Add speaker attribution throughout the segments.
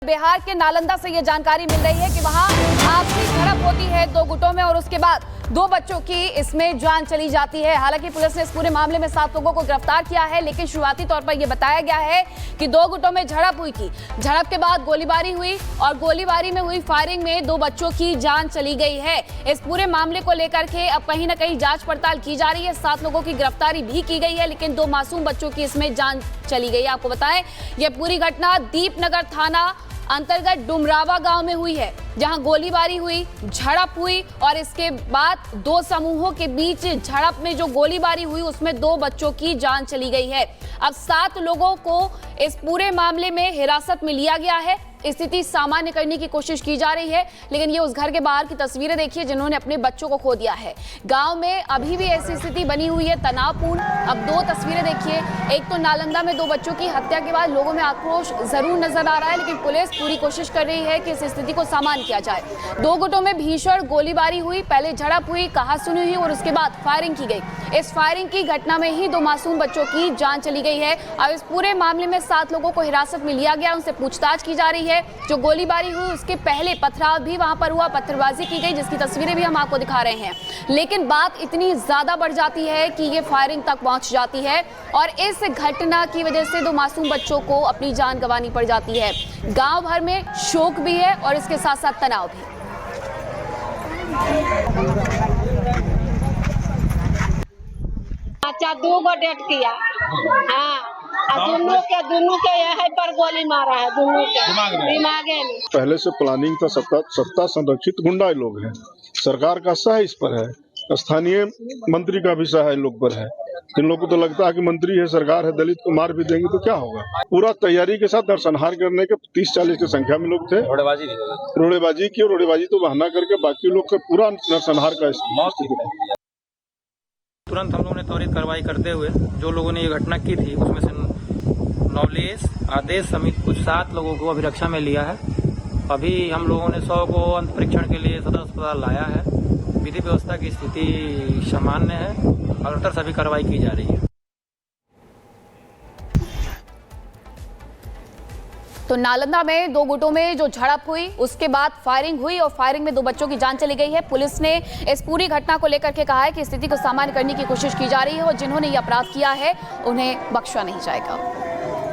Speaker 1: बिहार के नालंदा से ये जानकारी मिल रही है कि वहां आपसी झड़प होती है दो गुटों में और उसके बाद दो बच्चों की इसमें जान चली जाती है। हालांकि पुलिस ने इस पूरे मामले में 7 लोगों को गिरफ्तार किया है, लेकिन शुरुआती तौर पर यह बताया गया है कि दो गुटों में झड़प हुई थी। झड़प के बाद गोलीबारी हुई और गोलीबारी में हुई फायरिंग में दो बच्चों की जान चली गई है। इस पूरे मामले को लेकर के अब कहीं ना कहीं जांच पड़ताल की जा रही है। 7 लोगों की गिरफ्तारी भी की गई है, लेकिन दो मासूम बच्चों की इसमें जान चली गई है। आपको बताएं, यह पूरी घटना दीपनगर थाना अंतर्गत डुमरावा गांव में हुई है, जहां गोलीबारी हुई, झड़प हुई और इसके बाद दो समूहों के बीच झड़प में जो गोलीबारी हुई उसमें दो बच्चों की जान चली गई है। अब 7 लोगों को इस पूरे मामले में हिरासत में लिया गया है। स्थिति सामान्य करने की कोशिश की जा रही है, लेकिन ये उस घर के बाहर की तस्वीरें देखिए जिन्होंने अपने बच्चों को खो दिया है। गांव में अभी भी ऐसी स्थिति बनी हुई है, तनावपूर्ण। अब दो तस्वीरें देखिए, एक तो नालंदा में दो बच्चों की हत्या के बाद लोगों में आक्रोश जरूर नजर आ रहा है, लेकिन पुलिस पूरी कोशिश कर रही है कि इस स्थिति को सामान्य किया जाए। दो गुटों में भीषण गोलीबारी हुई, पहले झड़प हुई, कहासुनी हुई और उसके बाद फायरिंग की गई। इस फायरिंग की घटना में ही दो मासूम बच्चों की जान चली गई है। अब इस पूरे मामले में 7 लोगों को हिरासत में लिया गया, उनसे पूछताछ की जा रही है। जो गोलीबारी हुई उसके पहले पथराव भी वहां पर हुआ, पत्थरबाजी की गई, जिसकी तस्वीरें भी हम आपको दिखा रहे हैं। लेकिन बात इतनी ज्यादा बढ़ जाती है कि ये फायरिंग तक पहुंच जाती है और इस घटना की वजह से दो मासूम बच्चों को अपनी जान गंवानी पड़ जाती है। गांव भर में शोक भी है और इसके साथ साथ तनाव भी।
Speaker 2: अच्छा, 2 गो डेट किया। हाँ, दोनों के यही पर गोली मारा है, दोनों के दिमागे में।
Speaker 3: पहले से प्लानिंग था, सत्ता संरक्षित गुंडा लोग हैं। सरकार का सह इस पर है, स्थानीय मंत्री का भी सह इन लोग पर है। इन लोगों को तो लगता है कि मंत्री है, सरकार है, दलित को मार भी देंगे तो क्या होगा। पूरा तैयारी के साथ नरसंहार करने के 30-40 की संख्या में लोग थे। रोड़ेबाजी की, रोड़ेबाजी तो बहाना करके बाकी लोग का पूरा नरसंहार का
Speaker 4: तुरंत हम लोगों ने त्वरित कार्रवाई करते हुए जो लोगों ने ये घटना की थी उसमें से नवलेश, आदेश समेत कुछ 7 लोगों को अभिरक्षा में लिया है। अभी हम लोगों ने 100 को अंत परीक्षण के लिए सदर अस्पताल लाया है। विधि व्यवस्था की स्थिति सामान्य है और उधर सभी कार्रवाई की जा रही है।
Speaker 1: तो नालंदा में दो गुटों में जो झड़प हुई उसके बाद फायरिंग हुई और फायरिंग में दो बच्चों की जान चली गई है। पुलिस ने इस पूरी घटना को लेकर के कहा है कि स्थिति को सामान्य करने की कोशिश की जा रही है और जिन्होंने ये अपराध किया है उन्हें बख्शा नहीं जाएगा।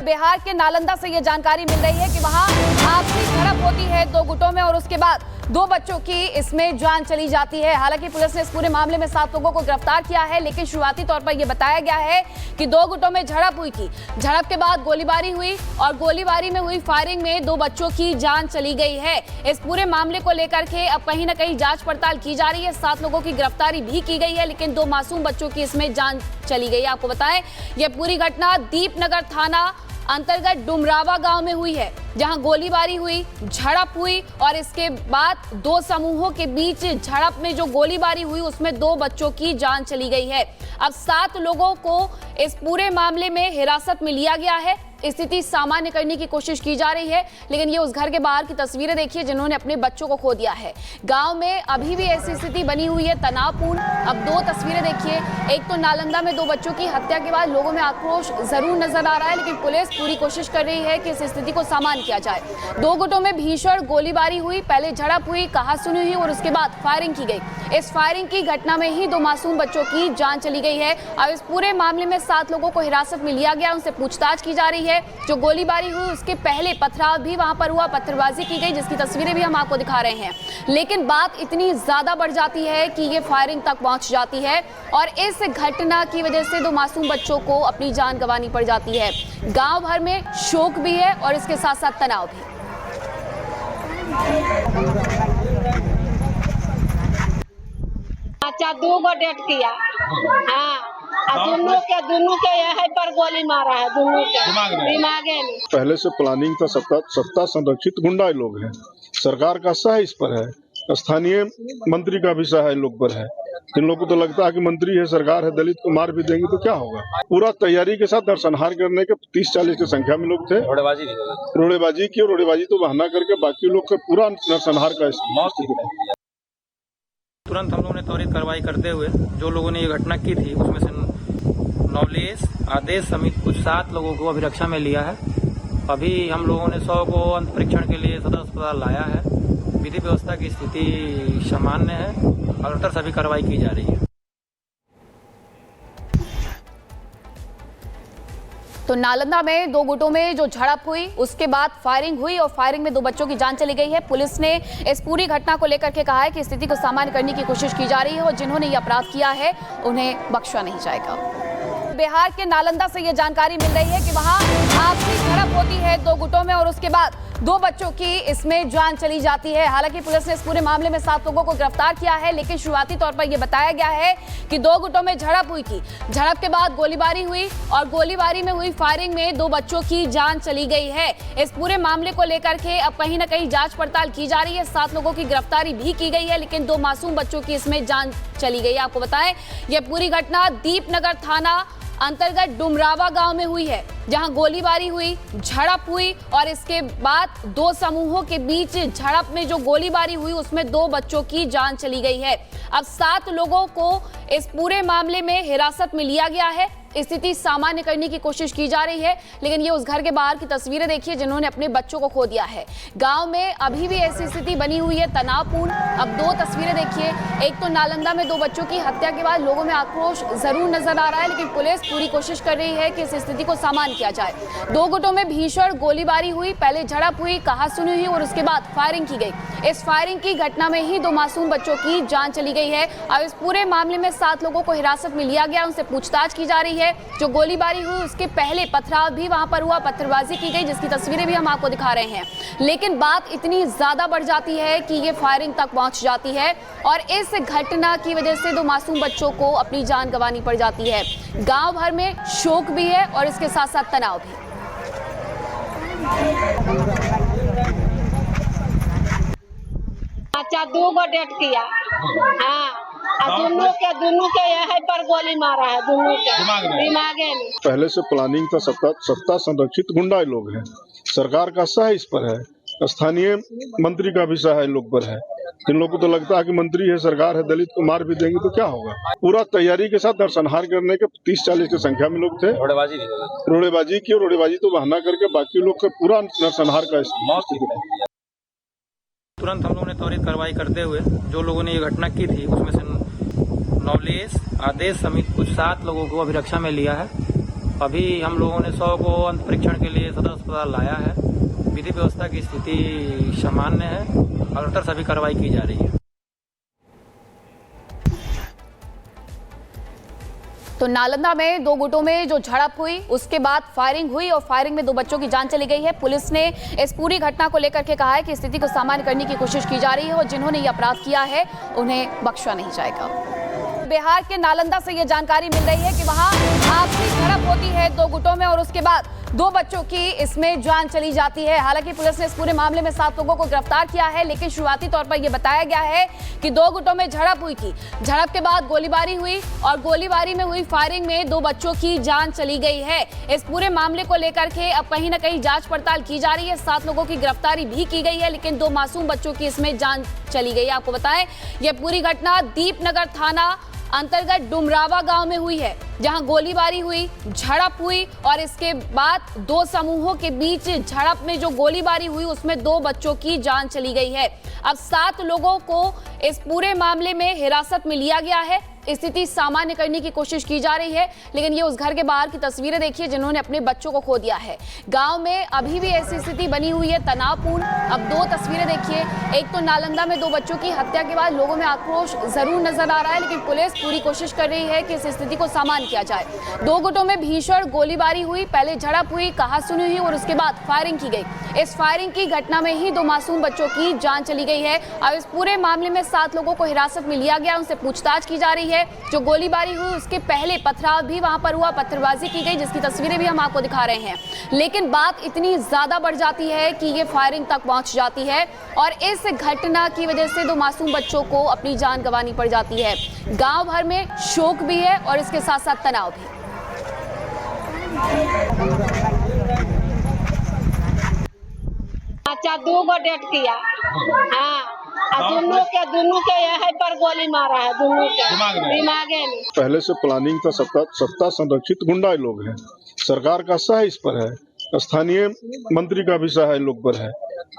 Speaker 1: बिहार के नालंदा से ये जानकारी मिल रही है कि वहां आपसी झड़प होती है दो गुटों में और उसके बाद दो बच्चों की इसमें जान चली जाती है। हालांकि पुलिस ने इस पूरे मामले में 7 लोगों को गिरफ्तार किया है, लेकिन शुरुआती तौर पर यह बताया गया है कि दो गुटों में झड़प हुई थी। झड़प के बाद गोलीबारी हुई और गोलीबारी में हुई फायरिंग में दो बच्चों की जान चली गई है। इस पूरे मामले को लेकर के अब कहीं ना कहीं जांच पड़ताल की जा रही है। 7 लोगों की गिरफ्तारी भी की गई है, लेकिन दो मासूम बच्चों की इसमें जान चली गई है। आपको बताएं, यह पूरी घटना दीपनगर थाना अंतर्गत डुमरावा गांव में हुई है, जहां गोलीबारी हुई, झड़प हुई और इसके बाद दो समूहों के बीच झड़प में जो गोलीबारी हुई उसमें दो बच्चों की जान चली गई है। अब 7 लोगों को इस पूरे मामले में हिरासत में लिया गया है। स्थिति सामान्य करने की कोशिश की जा रही है, लेकिन ये उस घर के बाहर की तस्वीरें देखिए जिन्होंने अपने बच्चों को खो दिया है। गांव में अभी भी ऐसी स्थिति बनी हुई है, तनावपूर्ण। अब दो तस्वीरें देखिए, एक तो नालंदा में दो बच्चों की हत्या के बाद लोगों में आक्रोश जरूर नजर आ रहा है, लेकिन पुलिस पूरी कोशिश कर रही है कि इस स्थिति को सामान्य किया जाए। दो गुटों में भीषण गोलीबारी हुई, पहले झड़प हुई, कहासुनी हुई और उसके बाद फायरिंग की गई। इस फायरिंग की घटना में ही दो मासूम बच्चों की जान चली गई है। अब इस पूरे मामले में 7 लोगों को हिरासत में लिया गया, उनसे पूछताछ की जा रही है। जो गोलीबारी हुई उसके पहले पथराव भी वहां पर हुआ, पत्थरबाजी की गई, जिसकी तस्वीरें भी हम आपको दिखा रहे हैं। लेकिन बात इतनी ज्यादा बढ़ जाती है कि ये फायरिंग तक पहुंच जाती है और इस घटना की वजह से दो मासूम बच्चों को अपनी जान गंवानी पड़ जाती है। गांव भर में शोक भी है और इसके साथ साथ तनाव भी।
Speaker 2: अच्छा, 2 गो डेट किया। हाँ, दोनों के यही पर गोली मारा है, दोनों के दिमागे में।
Speaker 3: पहले से प्लानिंग था, सत्ता संरक्षित गुंडा लोग हैं। सरकार का सह इस पर है, स्थानीय मंत्री का भी सह इन लोग पर है। इन लोगों को तो लगता है कि मंत्री है, सरकार है, दलित को मार भी देंगे तो क्या होगा। पूरा तैयारी के साथ नरसंहार करने के 30-40 की संख्या में लोग थे। रोड़ेबाजी की, रोड़ेबाजी तो बहाना करके बाकी लोग का पूरा नरसंहार का
Speaker 4: तुरंत हम लोगों ने त्वरित कार्रवाई करते हुए जो लोगों ने ये घटना की थी उसमें से नवलेश, आदेश समेत कुछ 7 लोगों को अभिरक्षा में लिया है। अभी हम लोगों ने 100 को अंत परीक्षण के लिए सदर अस्पताल लाया है। विधि व्यवस्था की स्थिति सामान्य है और उतर सभी कार्रवाई की जा रही है।
Speaker 1: तो नालंदा में दो गुटों में जो झड़प हुई उसके बाद फायरिंग हुई और फायरिंग में 2 बच्चों की जान चली गई है। पुलिस ने इस पूरी घटना को लेकर के कहा है कि स्थिति को सामान्य करने की कोशिश की जा रही है और जिन्होंने ये अपराध किया है उन्हें बख्शा नहीं जाएगा। बिहार के नालंदा से ये जानकारी मिल रही है कि वहां आपसी झड़प होती है 2 गुटों में और उसके बाद 2 बच्चों की इसमें जान चली जाती है। हालांकि पुलिस ने इस पूरे मामले में 7 लोगों को गिरफ्तार किया है, लेकिन शुरुआती तौर पर यह बताया गया है कि 2 गुटों में झड़प हुई थी। झड़प के बाद गोलीबारी हुई और गोलीबारी में हुई फायरिंग में 2 बच्चों की जान चली गई है। इस पूरे मामले को लेकर के अब कहीं ना कहीं जांच पड़ताल की जा रही है। 7 लोगों की गिरफ्तारी भी की गई है, लेकिन 2 मासूम बच्चों की इसमें जान चली गई है। आपको बताएं, यह पूरी घटना दीपनगर थाना अंतर्गत डुमरावा गांव में हुई है, जहां गोलीबारी हुई, झड़प हुई और इसके बाद 2 समूहों के बीच झड़प में जो गोलीबारी हुई उसमें 2 बच्चों की जान चली गई है। अब 7 लोगों को इस पूरे मामले में हिरासत में लिया गया है। स्थिति सामान्य करने की कोशिश की जा रही है, लेकिन ये उस घर के बाहर की तस्वीरें देखिए जिन्होंने अपने बच्चों को खो दिया है। गांव में अभी भी ऐसी स्थिति बनी हुई है तनावपूर्ण। अब 2 तस्वीरें देखिए, एक तो नालंदा में 2 बच्चों की हत्या के बाद लोगों में आक्रोश जरूर नजर आ रहा है, लेकिन पुलिस पूरी कोशिश कर रही है कि इस स्थिति को सामान्य किया जाए। 2 गुटों में भीषण गोलीबारी हुई, पहले झड़प हुई, कहासुनी हुई और उसके बाद फायरिंग की गई। इस फायरिंग की घटना में ही 2 मासूम बच्चों की जान चली गई है। अब इस पूरे मामले में 7 लोगों को हिरासत में लिया गया, उनसे पूछताछ की जा रही है। जो गोलीबारी हुई उसके पहले पथराव भी वहां पर हुआ, पत्थरबाजी की गई, जिसकी तस्वीरें भी हम आपको दिखा रहे हैं। लेकिन बात इतनी ज्यादा बढ़ जाती है कि ये फायरिंग तक पहुंच जाती है और इस घटना की वजह से 2 मासूम बच्चों को अपनी जान गंवानी पड़ जाती है। गांव भर में शोक भी है और इसके साथ साथ तनाव भी।
Speaker 2: अच्छा 2 गो डेट किया, हाँ, दोनों के यही पर गोली मारा है, दोनों के दिमागे में।
Speaker 3: पहले से प्लानिंग था, सत्ता संरक्षित गुंडा लोग हैं। सरकार का सह इस पर है, स्थानीय मंत्री का भी सह इन लोग पर है। इन लोगों को तो लगता है कि मंत्री है, सरकार है, दलित को मार भी देंगे तो क्या होगा। पूरा तैयारी के साथ नरसंहार करने के 30-40 की संख्या में लोग थे। रोड़ेबाजी की, रोड़ेबाजी तो बहाना करके बाकी लोग का पूरा नरसंहार का स्थिति।
Speaker 4: तुरंत हम लोगों ने त्वरित कार्रवाई करते हुए जो लोगों ने ये घटना की थी उसमें से नवलेश, आदेश समेत कुछ 7 लोगों को अभिरक्षा में लिया है। अभी हम लोगों ने 100 को अंत परीक्षण के लिए सदर अस्पताल लाया है। विधि व्यवस्था की स्थिति सामान्य है और उतर सभी कार्रवाई की जा रही है।
Speaker 1: तो नालंदा में 2 गुटों में जो झड़प हुई उसके बाद फायरिंग हुई और फायरिंग में 2 बच्चों की जान चली गई है। पुलिस ने इस पूरी घटना को लेकर के कहा है कि स्थिति को सामान्य करने की कोशिश की जा रही है और जिन्होंने ये अपराध किया है उन्हें बख्शा नहीं जाएगा। बिहार के नालंदा से ये जानकारी मिल रही है कि वहां आपसी झड़प होती है 2 गुटों में और उसके बाद 2 बच्चों की इसमें जान चली जाती है। हालांकि पुलिस ने इस पूरे मामले में 7 लोगों को गिरफ्तार किया है, लेकिन शुरुआती तौर पर यह बताया गया है कि 2 गुटों में झड़प हुई थी। झड़प के बाद गोलीबारी हुई और गोलीबारी में हुई फायरिंग में 2 बच्चों की जान चली गई है। इस पूरे मामले को लेकर के अब कहीं ना कहीं जांच पड़ताल की जा रही है। 7 लोगों की गिरफ्तारी भी की गई है, लेकिन 2 मासूम बच्चों की इसमें जान चली गई है। आपको बताएं, यह पूरी घटना दीपनगर थाना अंतर्गत डुमरावा गांव में हुई है, जहां गोलीबारी हुई, झड़प हुई और इसके बाद 2 समूहों के बीच झड़प में जो गोलीबारी हुई उसमें 2 बच्चों की जान चली गई है। अब 7 लोगों को इस पूरे मामले में हिरासत में लिया गया है। स्थिति सामान्य करने की कोशिश की जा रही है, लेकिन ये उस घर के बाहर की तस्वीरें देखिए जिन्होंने अपने बच्चों को खो दिया है। गांव में अभी भी ऐसी स्थिति बनी हुई है तनावपूर्ण। अब 2 तस्वीरें देखिए, एक तो नालंदा में 2 बच्चों की हत्या के बाद लोगों में आक्रोश जरूर नजर आ रहा है, लेकिन पुलिस पूरी कोशिश कर रही है कि इस स्थिति को सामान्य किया जाए। 2 गुटों में भीषण गोलीबारी हुई, पहले झड़प हुई, कहासुनी हुई और उसके बाद फायरिंग की गई। इस फायरिंग की घटना में ही 2 मासूम बच्चों की जान चली गई है। अब इस पूरे मामले में 7 लोगों को हिरासत में लिया गया, उनसे पूछताछ की जा रही है। जो गोलीबारी हुई उसके पहले पथराव भी वहां पर हुआ, पत्थरबाजी की गई, जिसकी तस्वीरें भी हम आपको दिखा रहे हैं। लेकिन बात इतनी ज्यादा बढ़ जाती है कि ये फायरिंग तक पहुंच जाती है और इस घटना की वजह से 2 मासूम बच्चों को अपनी जान गंवानी पड़ जाती है। गांव भर में शोक भी है और इसके साथ साथ तनाव भी।
Speaker 2: अच्छा 2 गो डेट किया, हाँ, दोनों के यही पर गोली मारा है, दोनों के दिमागे में।
Speaker 3: पहले से प्लानिंग था, सत्ता संरक्षित गुंडा लोग हैं। सरकार का सह इस पर है, स्थानीय मंत्री का भी सहाय लोग पर है।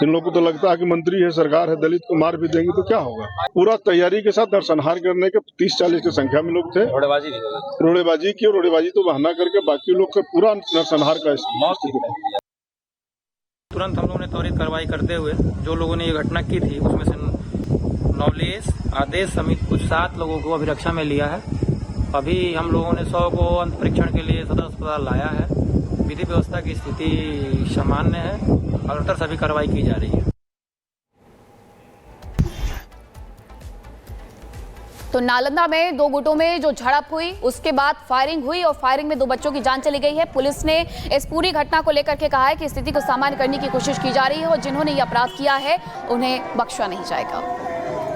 Speaker 3: इन लोगों को तो लगता है कि मंत्री है, सरकार है, दलित को मार भी देंगे तो क्या होगा। पूरा तैयारी के साथ नरसंहार करने के 30-40 की संख्या में लोग थे। रोड़ेबाजी की, रोड़ेबाजी तो बहाना करके बाकी लोग का पूरा नरसंहार का
Speaker 4: तुरंत हम लोगों ने त्वरित कार्रवाई करते हुए जो लोगों ने ये घटना की थी उसमें से नवलेश, आदेश समेत कुछ 7 लोगों को अभिरक्षा में लिया है। अभी हम लोगों ने 100 को अंत परीक्षण के लिए सदर अस्पताल लाया है। विधि व्यवस्था की स्थिति सामान्य है और उधर सभी कार्रवाई की जा रही है।
Speaker 1: तो नालंदा में 2 गुटों में जो झड़प हुई उसके बाद फायरिंग हुई और फायरिंग में 2 बच्चों की जान चली गई है। पुलिस ने इस पूरी घटना को लेकर के कहा है कि स्थिति को सामान्य करने की कोशिश की जा रही है और जिन्होंने ये अपराध किया है उन्हें बख्शा नहीं जाएगा।